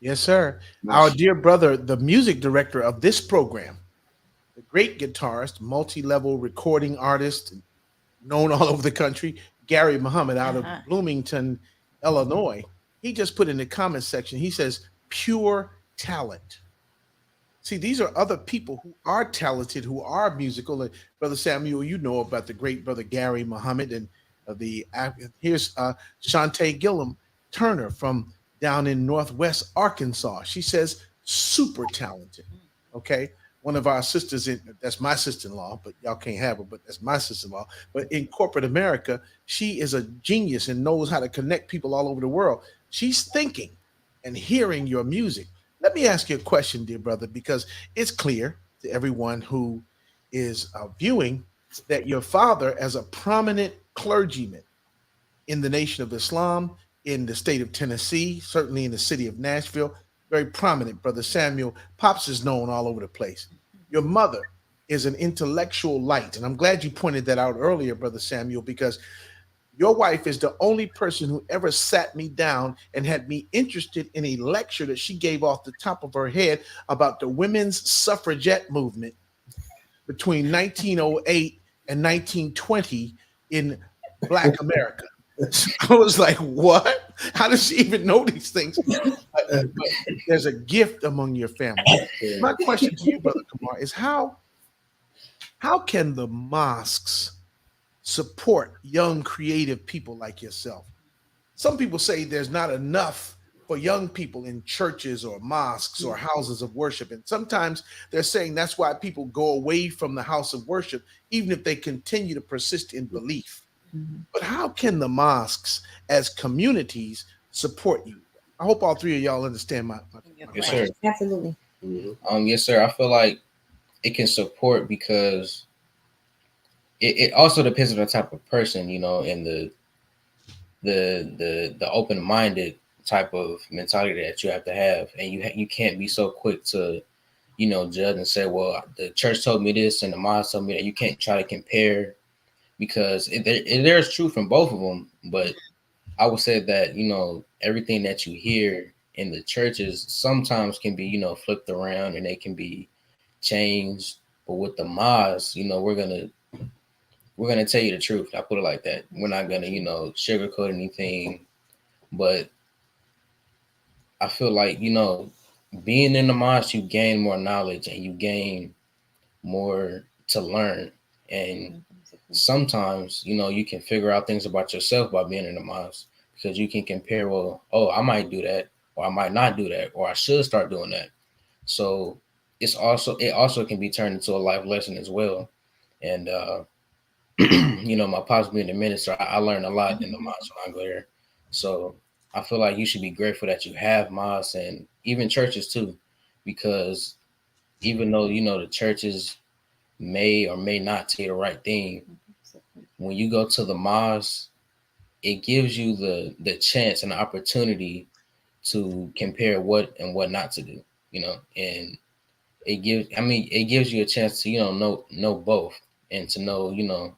Yes, sir. Our dear brother, the music director of this program, the great guitarist, multi-level recording artist, known all over the country, Gary Muhammad out of Bloomington, Illinois. He just put in the comment section, he says, pure talent. See, these are other people who are talented, who are musical. And Brother Samuel, you know about the great brother Gary Muhammad, and here's Shantae Gillum Turner from down in Northwest Arkansas. She says super talented. Okay, one of our sisters that's my sister-in-law, but y'all can't have her. But that's my sister-in-law. But in corporate America, she is a genius and knows how to connect people all over the world. She's thinking and hearing your music. Let me ask you a question, dear brother, because it's clear to everyone who is viewing that your father, as a prominent clergyman in the Nation of Islam, in the state of Tennessee, certainly in the city of Nashville, very prominent, Brother Samuel. Pops is known all over the place. Your mother is an intellectual light, and I'm glad you pointed that out earlier, Brother Samuel, because your wife is the only person who ever sat me down and had me interested in a lecture that she gave off the top of her head about the women's suffragette movement between 1908 and 1920 in Black America. I was like, what? How does she even know these things? But there's a gift among your family. My question to you, Brother Kamar, is how can the mosques support young, creative people like yourself? Some people say there's not enough for young people in churches or mosques or houses of worship. And sometimes they're saying that's why people go away from the house of worship, even if they continue to persist in belief. But how can the mosques as communities support you? I hope all three of y'all understand my Yes, sir. Absolutely. Yes, sir. I feel like it can support because it also depends on the type of person, and the open-minded type of mentality that you have to have. And you can't be so quick to, judge and say, well, the church told me this and the mosque told me that. You can't try to compare, because there's truth from both of them. But I would say that, everything that you hear in the churches sometimes can be, flipped around and they can be changed. But with the mosque, we're going to tell you the truth. I put it like that. We're not going to, sugarcoat anything. But I feel like, being in the mosque, you gain more knowledge and you gain more to learn. And sometimes, you can figure out things about yourself by being in the mosque. because you can compare, well, oh, I might do that, or I might not do that, or I should start doing that. So it also can be turned into a life lesson as well. And my pops being the minister, I learned a lot in the mosque when I go there. So I feel like you should be grateful that you have mosques and even churches too, because even though the churches may or may not tell you the right thing, when you go to the mosque, it gives you the chance and the opportunity to compare what and what not to do, and it gives you a chance to know both, and to know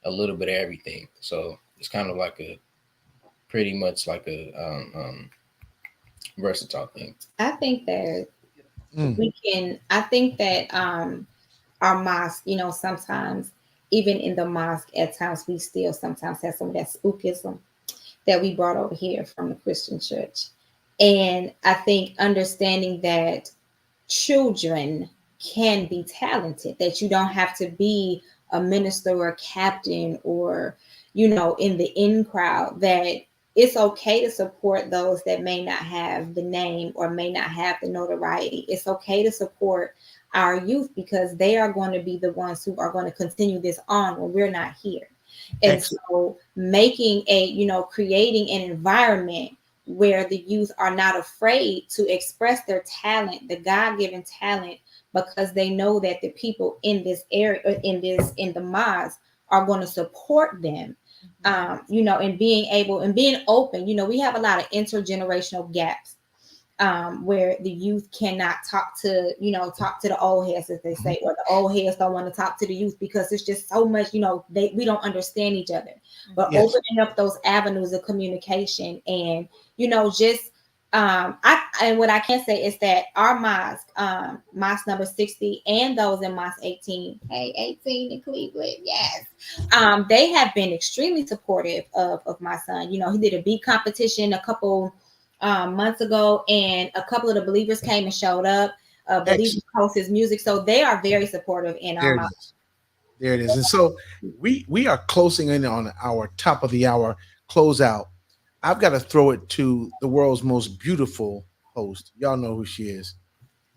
a little bit of everything. So it's kind of like a pretty much like a versatile thing. I think that I think that our mosque, sometimes even in the mosque at times we still sometimes have some of that spookism that we brought over here from the Christian church. And I think understanding that children can be talented, that you don't have to be a minister or a captain or, in the in crowd, that it's okay to support those that may not have the name or may not have the notoriety. It's okay to support our youth because they are going to be the ones who are going to continue this on when we're not here. And Excellent. So making creating an environment where the youth are not afraid to express their talent, the God-given talent, because they know that the people in this area, in the mosque, are going to support them. And being open. We have a lot of intergenerational gaps where the youth cannot talk to the old heads, as they say, or the old heads don't want to talk to the youth because it's just so much, we don't understand each other. But yes. Opening up those avenues of communication and, and what I can say is that our mosque number 60 and those in mosque 18 in Cleveland, yes, they have been extremely supportive of my son. He did a beat competition a couple months ago, and a couple of the believers came and showed up. Believers host his music, so they are very supportive in our mosque. There it is. And so we are closing in on our top of the hour closeout. I've got to throw it to the world's most beautiful host. Y'all know who she is,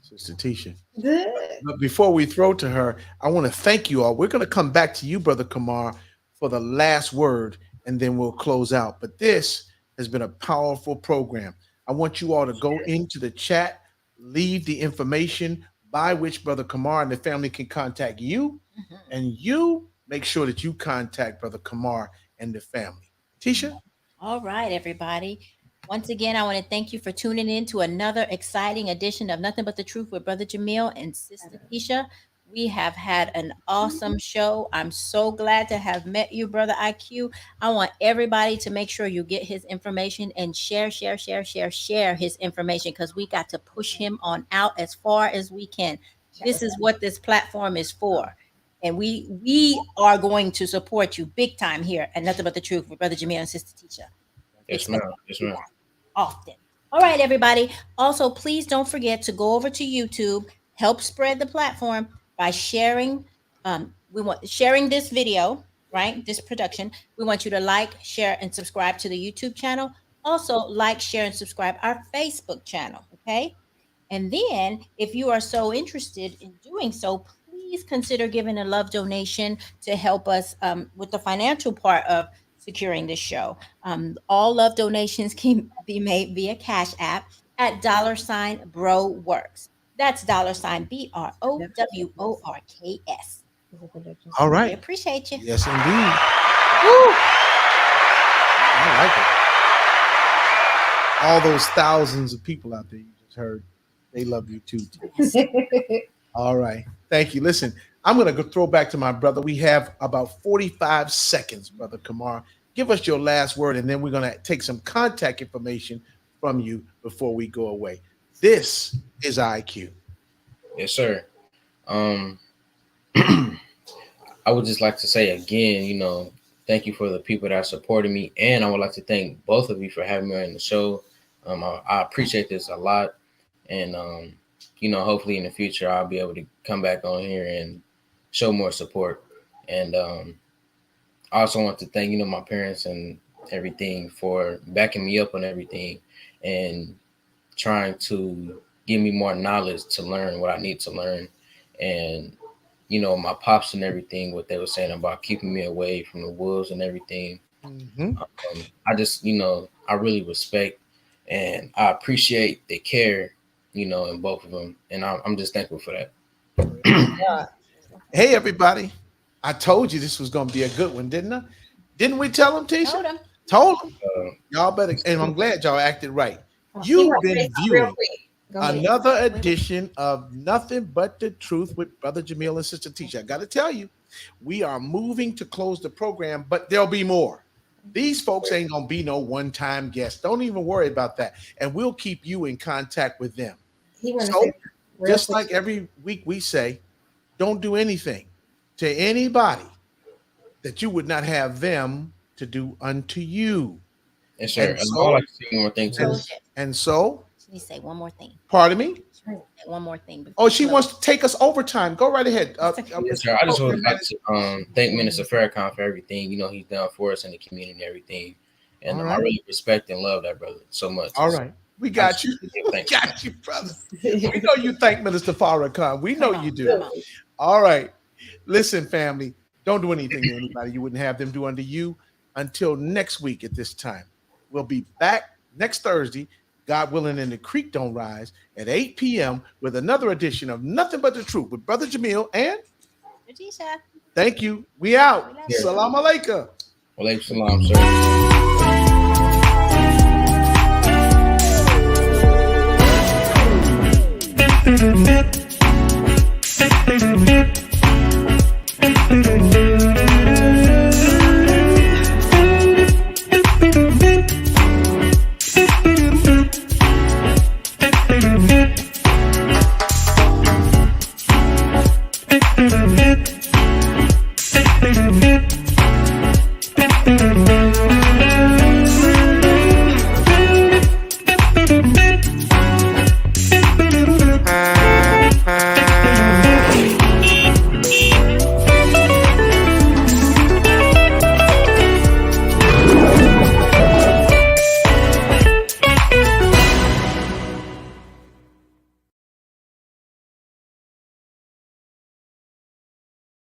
Sister Tisha. Good. But before we throw to her, I want to thank you all. We're going to come back to you, Brother Kamar, for the last word, and then we'll close out. But this has been a powerful program. I want you all to go into the chat, leave the information by which Brother Kamar and the family can contact you, and you make sure that you contact Brother Kamar and the family. Tisha? All right, everybody. Once again, I want to thank you for tuning in to another exciting edition of Nothing But the Truth with Brother Jamil and Sister Tisha. We have had an awesome show. I'm so glad to have met you, Brother IQ. I want everybody to make sure you get his information and share his information, because we got to push him on out as far as we can. This is what this platform is for. And we are going to support you big time here at Nothing But the Truth with Brother Jamil and Sister Tisha. Yes, ma'am. Yes, ma'am. Often. All right, everybody. Also, please don't forget to go over to YouTube, help spread the platform by sharing. Sharing this video, right? This production. We want you to like, share, and subscribe to the YouTube channel. Also, like, share, and subscribe our Facebook channel. Okay. And then, if you are so interested in doing so, please consider giving a love donation to help us with the financial part of securing this show. All love donations can be made via Cash App at $BroWorks. That's $BROWORKS. All right. We appreciate you. Yes, indeed. Woo. I like it. All those thousands of people out there you just heard, they love you too. All right. Thank you. Listen, I'm going to go throw back to my brother. We have about 45 seconds, Brother Kamar. Give us your last word, and then we're going to take some contact information from you before we go away. This is IQ. Yes, sir. I would just like to say again, thank you for the people that are supporting me. And I would like to thank both of you for having me on the show. I appreciate this a lot. And, hopefully in the future, I'll be able to come back on here and show more support. And I also want to thank, my parents and everything, for backing me up on everything, and trying to give me more knowledge to learn what I need to learn. And, you know, my pops and everything, what they were saying about keeping me away from the wolves and everything. I just, you know, I really respect and I appreciate the care, you know, in both of them. And I'm just thankful for that. Hey, everybody. I told you this was going to be a good one, didn't I? Didn't we tell them, Tisha? Told them. Y'all better, and I'm glad y'all acted right. You've been viewing another edition of Nothing But the Truth with Brother Jamil and Sister Tisha. I got to tell you, we are moving to close the program, but there'll be more. These folks ain't going to be no one-time guests. Don't even worry about that. And we'll keep you in contact with them. So, just like every week we say, don't do anything to anybody that you would not have them to do unto you. Yes, sir. And so, I'd like to say one more thing too. And so, let me say one more thing. Pardon me? One more thing. Oh, she wants to take us overtime. Go right ahead. Yes, sir. I just would like to thank Minister Farrakhan for everything, you know, he's done for us in the community and everything. And I really respect and love that brother so much. All right. We got you. We got you, brother. We know you thank Minister Farrakhan. We know you do. All right. Listen, family, don't do anything to anybody you wouldn't have them do unto you. Until next week at this time. We'll be back next Thursday, God willing, and the creek don't rise, at 8 p.m. with another edition of Nothing But the Truth with Brother Jamil and Tisha. Thank you. We out. Salam alaikum. Walaikum salam, sir. Thank you.